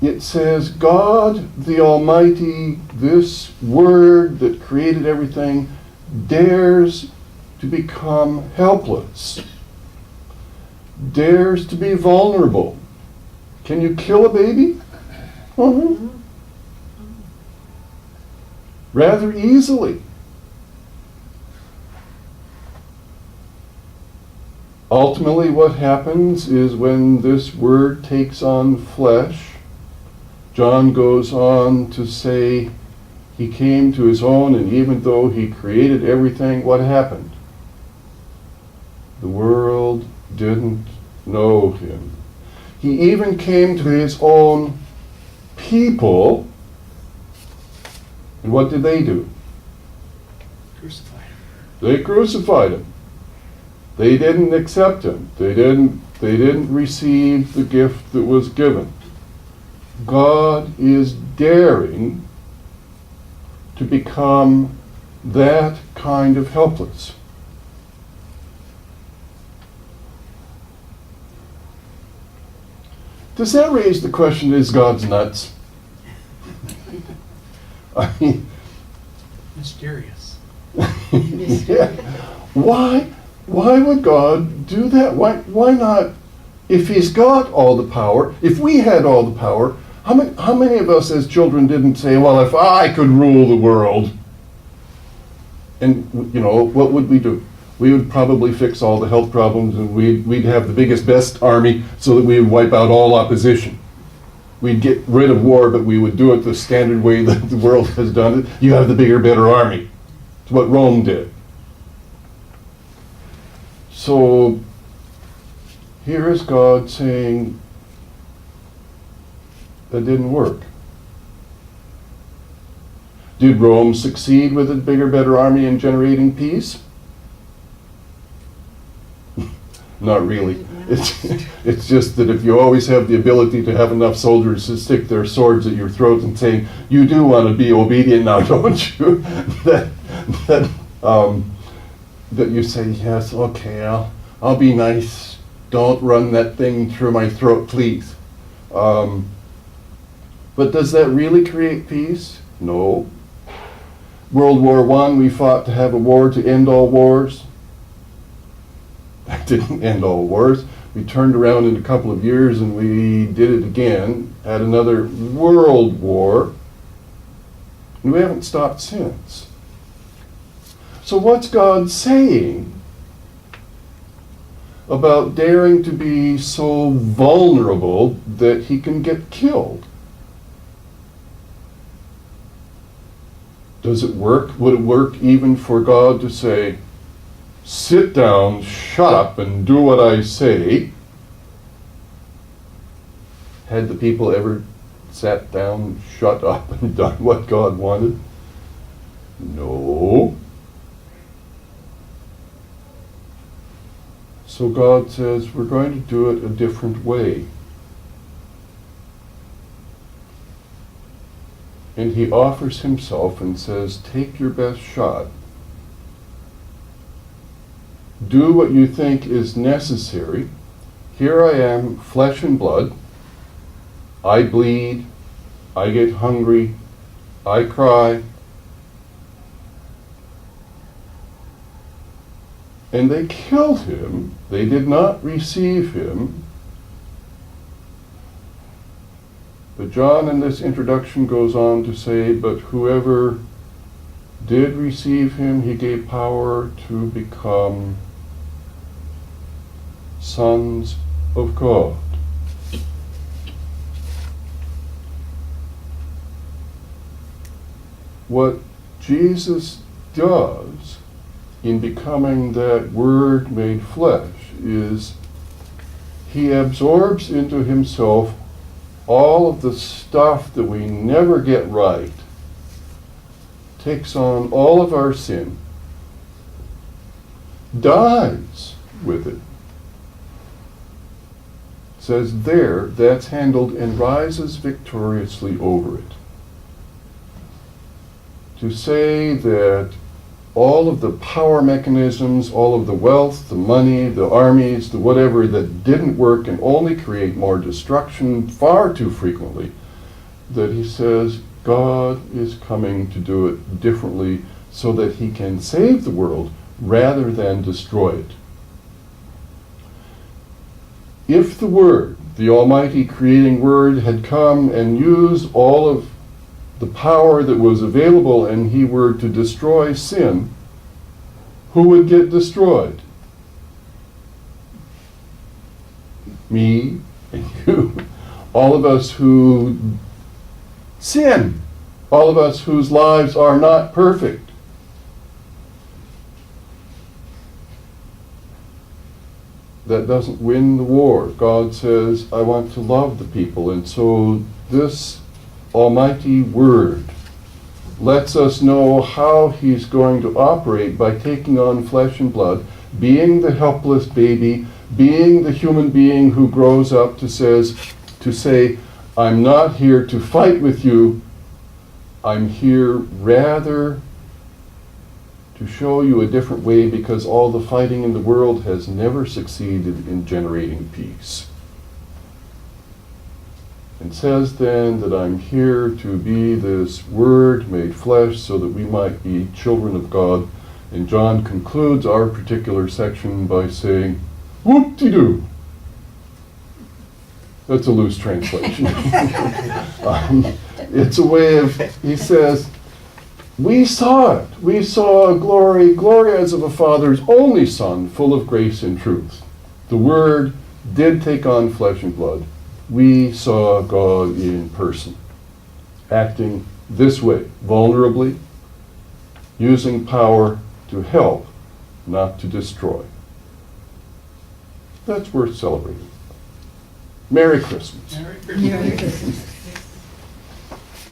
it says, God the Almighty, this Word that created everything, dares to become helpless, dares to be vulnerable. Can you kill a baby? Rather easily. Ultimately, what happens is when this Word takes on flesh, John goes on to say he came to his own, and even though he created everything, what happened? The world didn't know him. He even came to his own people, and what did they do? Crucified him. They crucified him. They didn't accept him. They didn't receive the gift that was given. God is daring to become that kind of helpless. Does that raise the question, is God's nuts? I mean, Mysterious. yeah. Why would God do that? Why not? If he's got all the power, if we had all the power, how many of us as children didn't say, well, if I could rule the world? And, what would we do? We would probably fix all the health problems, and we'd have the biggest, best army so that we would wipe out all opposition. We'd get rid of war, but we would do it the standard way that the world has done it. You have the bigger, better army. It's what Rome did. So here is God saying that didn't work. Did Rome succeed with a bigger, better army in generating peace? Not really. It's just that if you always have the ability to have enough soldiers to stick their swords at your throat and saying, you do want to be obedient now, don't you? that you say, yes, okay, I'll be nice. Don't run that thing through my throat, please. But does that really create peace? No. World War I, we fought to have a war to end all wars. That didn't end all wars. We turned around in a couple of years and we did it again, had another world war, and we haven't stopped since. So what's God saying about daring to be so vulnerable that he can get killed? Does it work? Would it work even for God to say, sit down, shut up, and do what I say? Had the people ever sat down, shut up, and done what God wanted? No. So God says, we're going to do it a different way. And he offers himself and says, take your best shot. Do what you think is necessary. Here I am, flesh and blood. I bleed. I get hungry. I cry. And they killed him. They did not receive him. But John in this introduction goes on to say, but whoever did receive him, he gave power to become sons of God. What Jesus does in becoming that Word made flesh is he absorbs into himself all of the stuff that we never get right, takes on all of our sin, dies with it, says there, that's handled, and rises victoriously over it. To say that all of the power mechanisms, all of the wealth, the money, the armies, the whatever that didn't work and only create more destruction far too frequently, that he says God is coming to do it differently so that he can save the world rather than destroy it. If the Word, the Almighty creating Word, had come and used all of the power that was available and he were to destroy sin, who would get destroyed? Me and you. All of us who sin. All of us whose lives are not perfect. That doesn't win the war. God says, I want to love the people. And so this Almighty Word lets us know how he's going to operate by taking on flesh and blood, being the helpless baby, being the human being who grows up to say, I'm not here to fight with you. I'm here rather to show you a different way, because all the fighting in the world has never succeeded in generating peace. And says then that I'm here to be this Word made flesh so that we might be children of God. And John concludes our particular section by saying, whoop-de-doo. That's a loose translation. It's a way of, he says, we saw it. We saw glory as of a Father's only Son, full of grace and truth. The Word did take on flesh and blood. We saw God in person, acting this way, vulnerably, using power to help, not to destroy. That's worth celebrating. Merry Christmas. Merry Christmas.